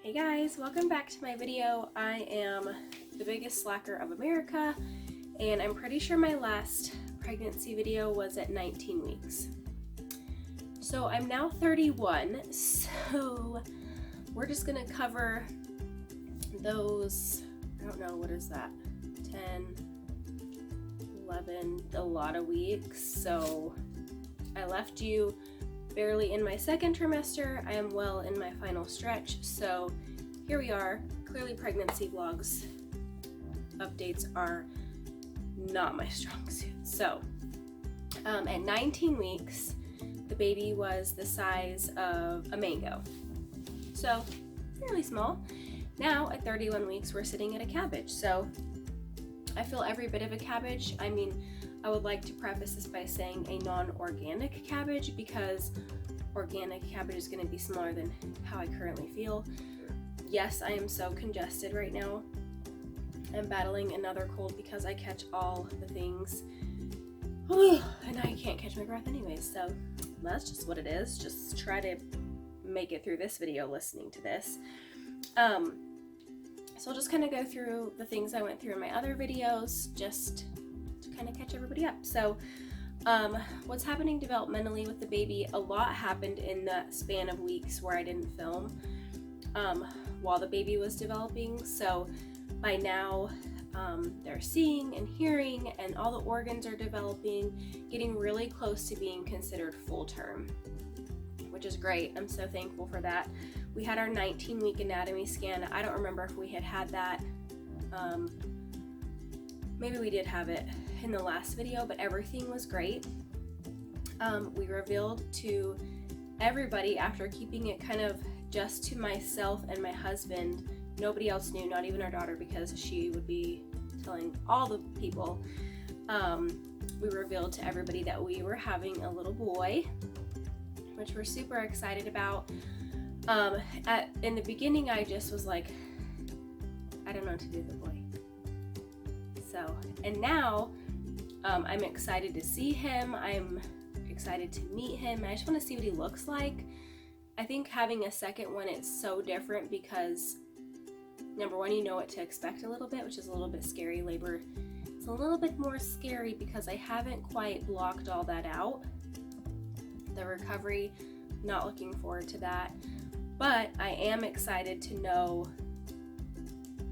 Hey guys, welcome back to my video. I am the biggest slacker of America, and I'm pretty sure my last pregnancy video was at 19 weeks. So I'm now 31, so we're just gonna cover those, I don't know, what is that, 10, 11, a lot of weeks. So I left you barely in my second trimester. I am well in my final stretch, so here we are. Clearly pregnancy vlogs updates are not my strong suit. So at 19 weeks the baby was the size of a mango, so fairly small. Now at 31 weeks we're sitting at a cabbage, so I feel every bit of a cabbage. I mean, I would like to preface this by saying a non-organic cabbage, because organic cabbage is going to be smaller than how I currently feel. Yes, I am so congested right now. I'm battling another cold because I catch all the things and I can't catch my breath anyways, so that's just what it is. Just try to make it through this video listening to this. So I'll just kind of go through the things I went through in my other videos, just to kind of catch everybody up. So what's happening developmentally with the baby? A lot happened in the span of weeks where I didn't film while the baby was developing. So by now they're seeing and hearing, and all the organs are developing, getting really close to being considered full term, which is great. I'm so thankful for that. We had our 19-week anatomy scan. I don't remember if we had that. Maybe we did have it in the last video, but everything was great. We revealed to everybody, after keeping it kind of just to myself and my husband. Nobody else knew, not even our daughter, because she would be telling all the people. We revealed to everybody that we were having a little boy, which we're super excited about. In the beginning, I just was like, I don't know what to do with the boy. So, and now I'm excited to see him. I'm excited to meet him. I just want to see what he looks like. I think having a second one, it's so different because, number one, you know what to expect a little bit, which is a little bit scary. Labor, it's a little bit more scary because I haven't quite blocked all that out. The recovery, not looking forward to that. But I am excited to know,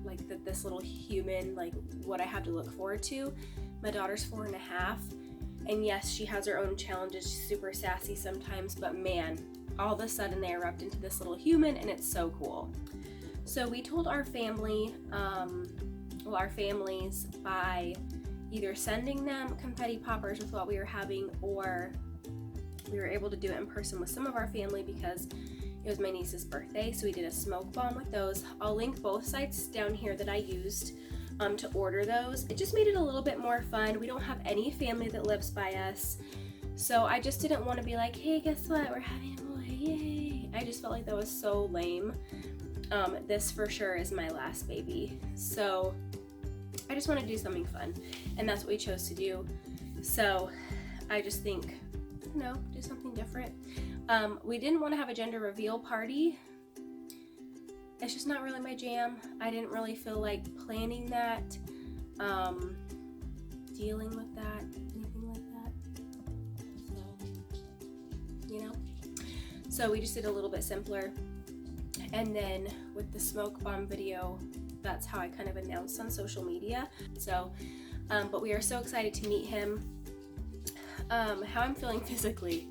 like, that this little human, like, what I have to look forward to. My daughter's 4.5, and yes, she has her own challenges. She's super sassy sometimes, but man, all of a sudden they erupt into this little human, and it's so cool. So we told our family, our families, by either sending them confetti poppers with what we were having, or we were able to do it in person with some of our family because it was my niece's birthday, so we did a smoke bomb with those. I'll link both sites down here that I used to order those. It just made it a little bit more fun. We don't have any family that lives by us, so I just didn't want to be like, hey, guess what, we're having a boy, yay. I just felt like that was so lame. This for sure is my last baby, so I just want to do something fun, and that's what we chose to do. So I just think, do something different. We didn't want to have a gender reveal party. It's just not really my jam. I didn't really feel like planning that, dealing with that, anything like that. So we just did a little bit simpler. And then with the smoke bomb video, that's how I kind of announced on social media. So, but we are so excited to meet him. How I'm feeling physically.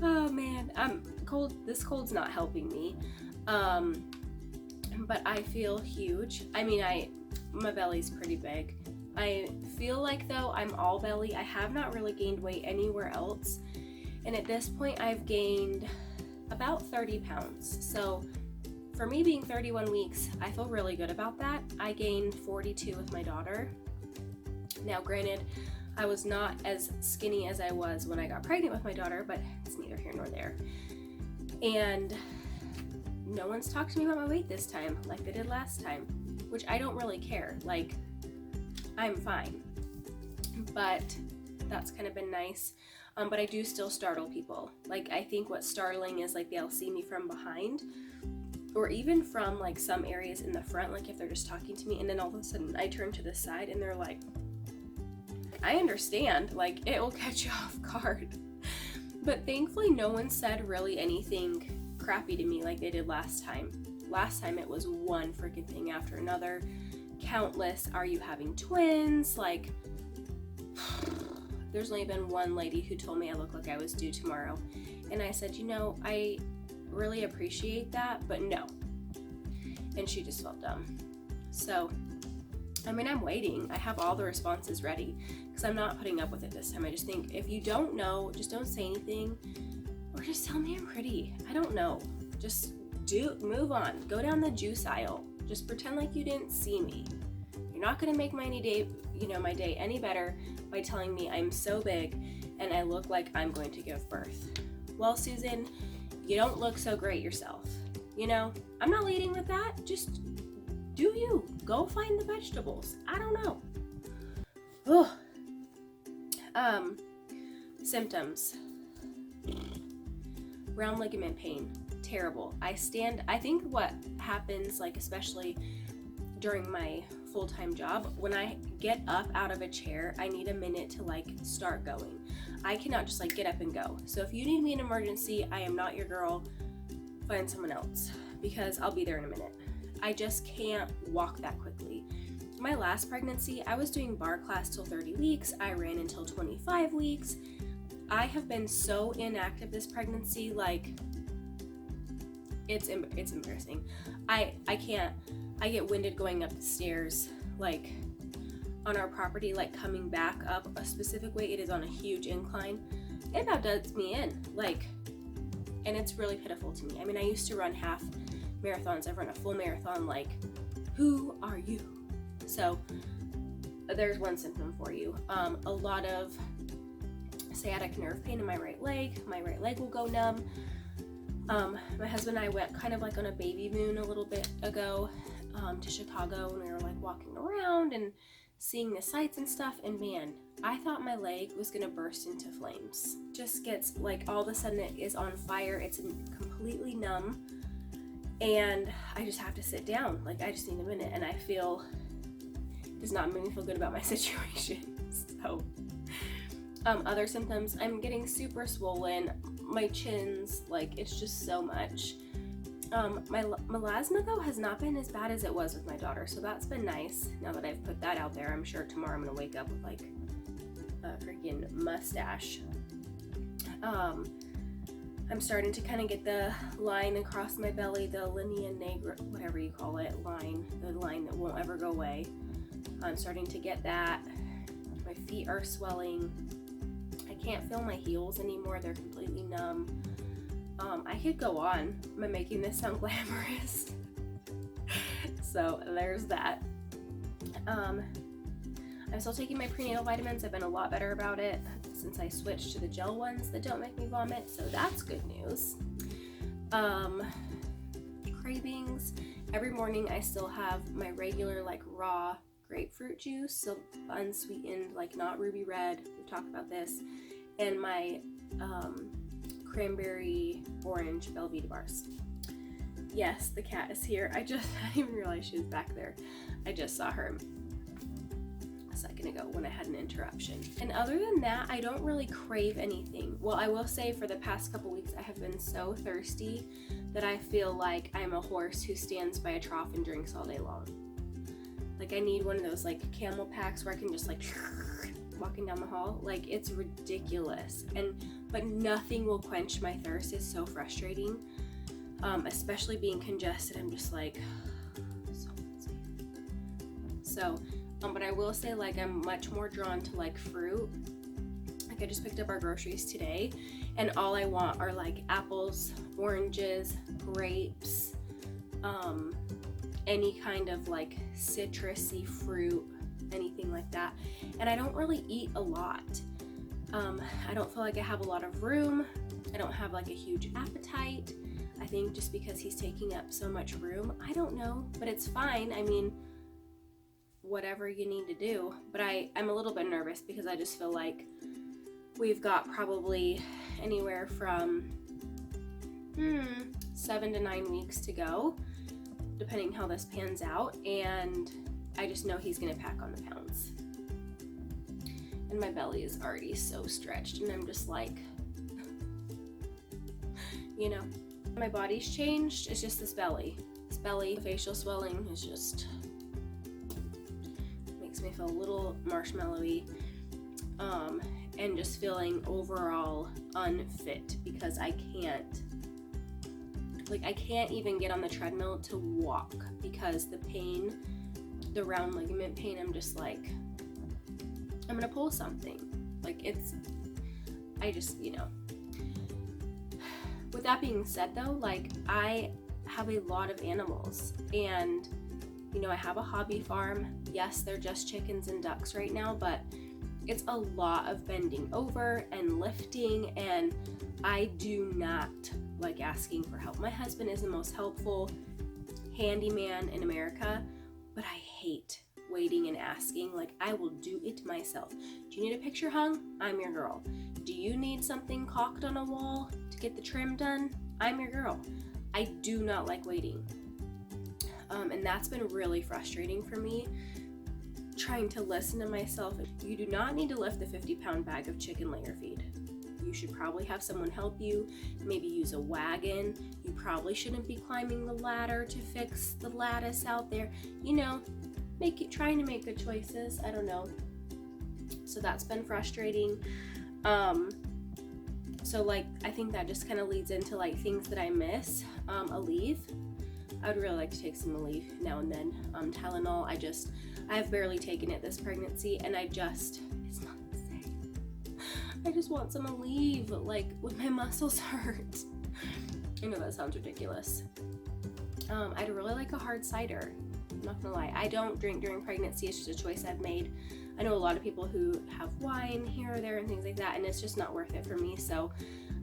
Oh man, I'm cold. This cold's not helping me. But I feel huge. I mean, my belly's pretty big. I feel like, though, I'm all belly. I have not really gained weight anywhere else. And at this point, I've gained about 30 pounds. So for me being 31 weeks, I feel really good about that. I gained 42 with my daughter. Now, granted, I was not as skinny as I was when I got pregnant with my daughter, but it's neither here nor there. And no one's talked to me about my weight this time like they did last time, which I don't really care. Like, I'm fine. But that's kind of been nice. but I do still startle people. Like, I think what's startling is like they'll see me from behind, or even from like some areas in the front, like if they're just talking to me, and then all of a sudden I turn to the side and they're like, I understand, like it will catch you off guard. But thankfully no one said really anything crappy to me like they did last time. Last time it was one freaking thing after another. Countless, are you having twins? Like, there's only been one lady who told me I look like I was due tomorrow. And I said, you know, I really appreciate that, but no. And she just felt dumb. So, I mean, I'm waiting. I have all the responses ready because I'm not putting up with it this time. I just think if you don't know, just don't say anything, or just tell me I'm pretty. I don't know. Just move on. Go down the juice aisle. Just pretend like you didn't see me. You're not gonna make my day any better by telling me I'm so big and I look like I'm going to give birth. Well, Susan, you don't look so great yourself. You know, I'm not leading with that. Just do you. Go find the vegetables. I don't know. Ugh. Symptoms. Round ligament pain. Terrible. I think what happens, like especially during my full-time job, when I get up out of a chair, I need a minute to like start going. I cannot just like get up and go. So if you need me in an emergency, I am not your girl. Find someone else, because I'll be there in a minute. I just can't walk that quickly. My last pregnancy, I was doing bar class till 30 weeks. I ran until 25 weeks. I have been so inactive this pregnancy, like it's embarrassing. I can't. I get winded going up the stairs, like on our property, like coming back up a specific way. It is on a huge incline. It about does me in, like, and it's really pitiful to me. I mean, I used to run half marathons. I've run a full marathon. Like, who are you? So there's one symptom for you. A lot of sciatic nerve pain in my right leg. My right leg will go numb. My husband and I went kind of like on a baby moon a little bit ago to Chicago, and we were like walking around and seeing the sights and stuff, and man, I thought my leg was gonna burst into flames. Just gets like, all of a sudden it is on fire. It's completely numb, and I just have to sit down. Like, I just need a minute, and I feel it does not make me feel good about my situation. So other symptoms, I'm getting super swollen. My chin's like, it's just so much. My melasma though has not been as bad as it was with my daughter, so that's been nice. Now that I've put that out there, I'm sure tomorrow I'm gonna wake up with like a freaking mustache. I'm starting to kind of get the line across my belly, the linea negra, whatever you call it, the line that won't ever go away. I'm starting to get that. My feet are swelling. I can't feel my heels anymore. They're completely numb. I could go on. I'm making this sound glamorous. So there's that. I'm still taking my prenatal vitamins. I've been a lot better about it since I switched to the gel ones that don't make me vomit, so that's good news. Cravings. Every morning I still have my regular like raw grapefruit juice, so unsweetened, like not ruby red. We've talked about this. And my cranberry orange Velveeta bars. Yes, the cat is here. I didn't even realize she was back there. I just saw her a second ago when I had an interruption. And other than that, I don't really crave anything. Well, I will say for the past couple weeks, I have been so thirsty that I feel like I'm a horse who stands by a trough and drinks all day long. Like, I need one of those like camel packs where I can just like walking down the hall. Like, it's ridiculous. But nothing will quench my thirst. It's so frustrating. Especially being congested. I'm just like so busy. So but I will say, like, I'm much more drawn to like fruit. Like, I just picked up our groceries today, and all I want are like apples, oranges, grapes, any kind of like citrusy fruit, anything like that. And I don't really eat a lot. I don't feel like I have a lot of room. I don't have like a huge appetite. I think just because he's taking up so much room. I don't know, but it's fine. I mean, whatever you need to do. But I'm a little bit nervous because I just feel like we've got probably anywhere from 7 to 9 weeks to go, depending how this pans out, and I just know he's gonna pack on the pounds. And my belly is already so stretched, and I'm just like, you know, my body's changed. It's just this belly. This belly, facial swelling is just makes me feel a little marshmallowy, and just feeling overall unfit because I can't even get on the treadmill to walk because the pain, the round ligament pain, I'm just like, I'm gonna pull something. Like I just, you know. With that being said though, like I have a lot of animals, and you know, I have a hobby farm. Yes, they're just chickens and ducks right now, but it's a lot of bending over and lifting, and I do not like asking for help. My husband is the most helpful handyman in America, but I hate waiting and asking. Like, I will do it myself. Do you need a picture hung? I'm your girl. Do you need something caulked on a wall to get the trim done? I'm your girl. I do not like waiting. And that's been really frustrating for me, trying to listen to myself. You do not need to lift the 50-pound bag of chicken layer feed. You should probably have someone help you, maybe use a wagon. You probably shouldn't be climbing the ladder to fix the lattice out there. You know, trying to make good choices. I don't know. So that's been frustrating. So like, I think that just kind of leads into like things that I miss. Aleve. I would really like to take some Aleve now and then. Tylenol, I've barely taken it this pregnancy, and it's not the same. I just want some Aleve, like when my muscles hurt. I know that sounds ridiculous. I'd really like a hard cider. I'm not gonna lie. I don't drink during pregnancy. It's just a choice I've made. I know a lot of people who have wine here or there and things like that, and it's just not worth it for me. So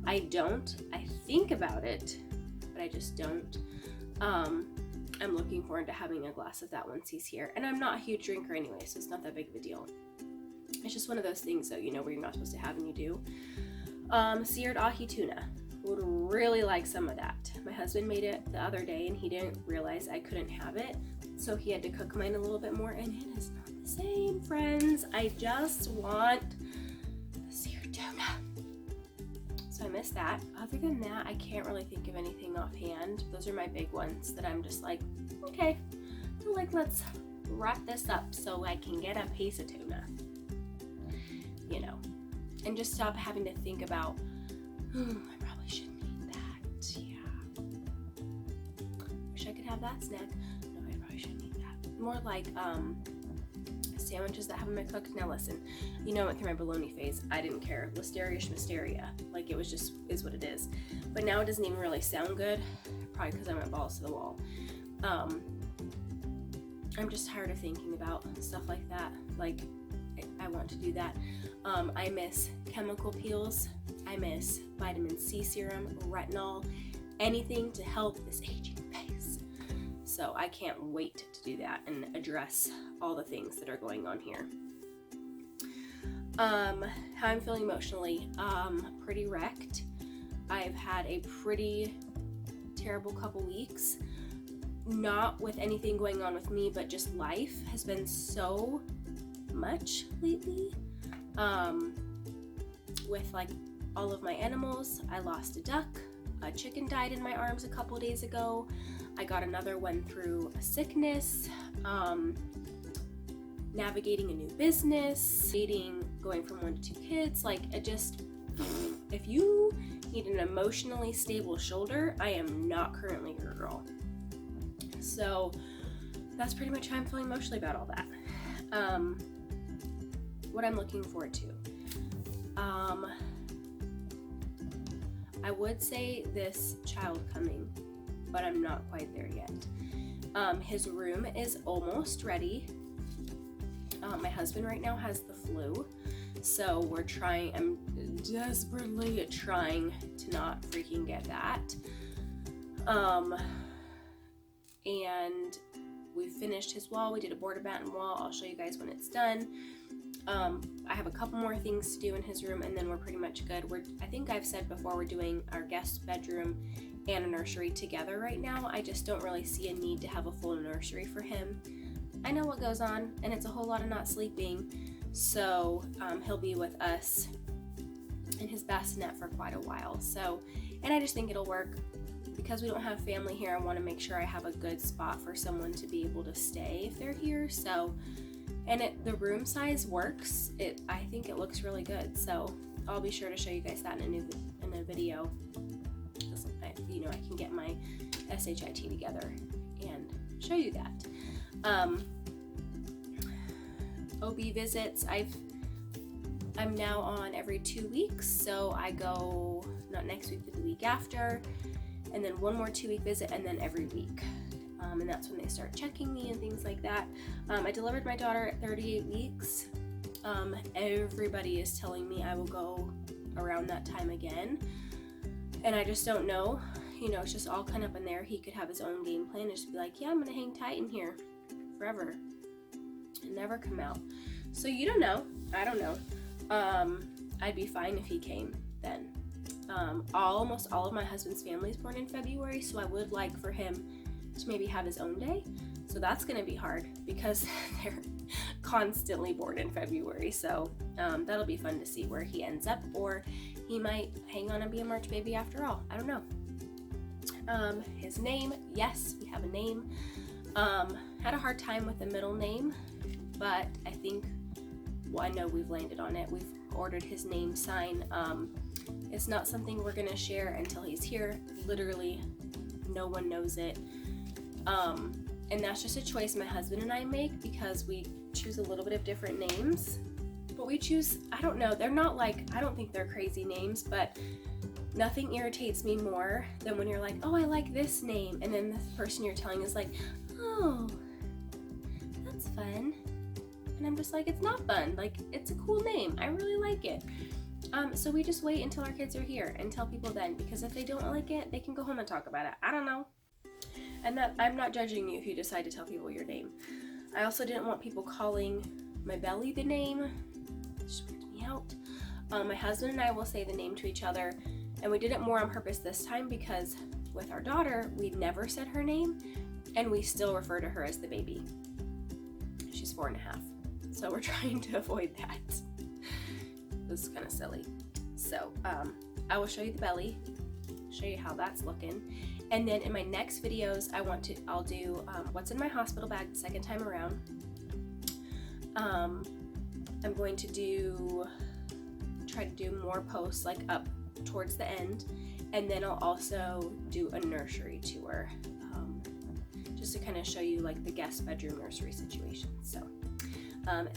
I don't. I think about it, but I just don't. I'm looking forward to having a glass of that once he's here. And I'm not a huge drinker anyway, so it's not that big of a deal. It's just one of those things, though, you know, where you're not supposed to have and you do. Seared ahi tuna. Would really like some of that. My husband made it the other day, and he didn't realize I couldn't have it, so he had to cook mine a little bit more, and it is not the same, friends. I just want the seared tuna. So I miss that. Other than that, I can't really think of anything offhand. Those are my big ones that I'm just like, okay, like let's wrap this up so I can get a piece of tuna, you know, and just stop having to think about, I probably shouldn't eat that. Yeah. Wish I could have that snack. No, I probably shouldn't eat that. More like sandwiches that haven't been cooked. Now listen, you know, through my bologna phase, I didn't care. Listeria schmisteria. Like, it was just, is what it is. But now it doesn't even really sound good. Probably because I went balls to the wall. I'm just tired of thinking about stuff like that. Like, I want to do that. I miss chemical peels. I miss vitamin C serum, retinol, anything to help this aging face. So I can't wait to do that and address all the things that are going on here. How I'm feeling emotionally, pretty wrecked. I've had a pretty terrible couple weeks. Not with anything going on with me, but just life has been so much lately. With like all of my animals, I lost a duck, a chicken died in my arms a couple days ago. I got another one through a sickness, navigating a new business, going from 1 to 2 kids. Like, if you need an emotionally stable shoulder, I am not currently your girl. So that's pretty much how I'm feeling emotionally about all that. What I'm looking forward to. I would say this child coming, but I'm not quite there yet. His room is almost ready. My husband right now has the flu, so I'm desperately trying to not freaking get that. And we finished his wall. We did a border batten wall. I'll show you guys when it's done. I have a couple more things to do in his room, and then we're pretty much good. I think I've said before, we're doing our guest bedroom and a nursery together right now. I just don't really see a need to have a full nursery for him. I know what goes on, and it's a whole lot of not sleeping, so he'll be with us in his bassinet for quite a while. So, and I just think it'll work. Because we don't have family here, I want to make sure I have a good spot for someone to be able to stay if they're here. So, and the room size works. I think it looks really good. So I'll be sure to show you guys that in a video. You know, I can get my SHIT together and show you that. OB visits, I'm now on every 2 weeks, so I go not next week but the week after, and then one more 2-week visit, and then every week. And that's when they start checking me and things like that. I delivered my daughter at 38 weeks. Everybody is telling me I will go around that time again, and I just don't know. You know, it's just all kind of up in there. He could have his own game plan and just be like, yeah, I'm gonna hang tight in here forever and never come out. So you don't know. I don't know. I'd be fine if he came then. Almost all of my husband's family is born in February, so I would like for him to maybe have his own day. So that's going to be hard because they're constantly born in February. So that'll be fun to see where he ends up, or he might hang on and be a March baby after all. I don't know. His name, yes, we have a name. Had a hard time with the middle name, but I think, well, I know we've landed on it. We've ordered his name sign. It's not something we're gonna share until he's here. Literally, no one knows it. And that's just a choice my husband and I make because we choose a little bit of different names. But we choose, I don't know, they're not like, I don't think they're crazy names, but nothing irritates me more than when you're like, oh, I like this name, and then the person you're telling is like, oh, that's fun. And I'm just like, it's not fun. Like, it's a cool name. I really like it. So we just wait until our kids are here and tell people then, because if they don't like it, they can go home and talk about it. I don't know. And that I'm not judging you if you decide to tell people your name. I also didn't want people calling my belly the name. It just freaked me out. My husband and I will say the name to each other, and we did it more on purpose this time because with our daughter, we never said her name, and we still refer to her as the baby. She's 4.5. So we're trying to avoid that. This is kind of silly. So I will show you the belly, show you how that's looking, and then in my next videos I'll do what's in my hospital bag the second time around. I'm going to try to do more posts like up towards the end, and then I'll also do a nursery tour, just to kind of show you like the guest bedroom nursery situation. So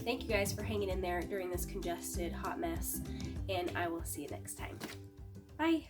thank you guys for hanging in there during this congested hot mess, and I will see you next time. Bye.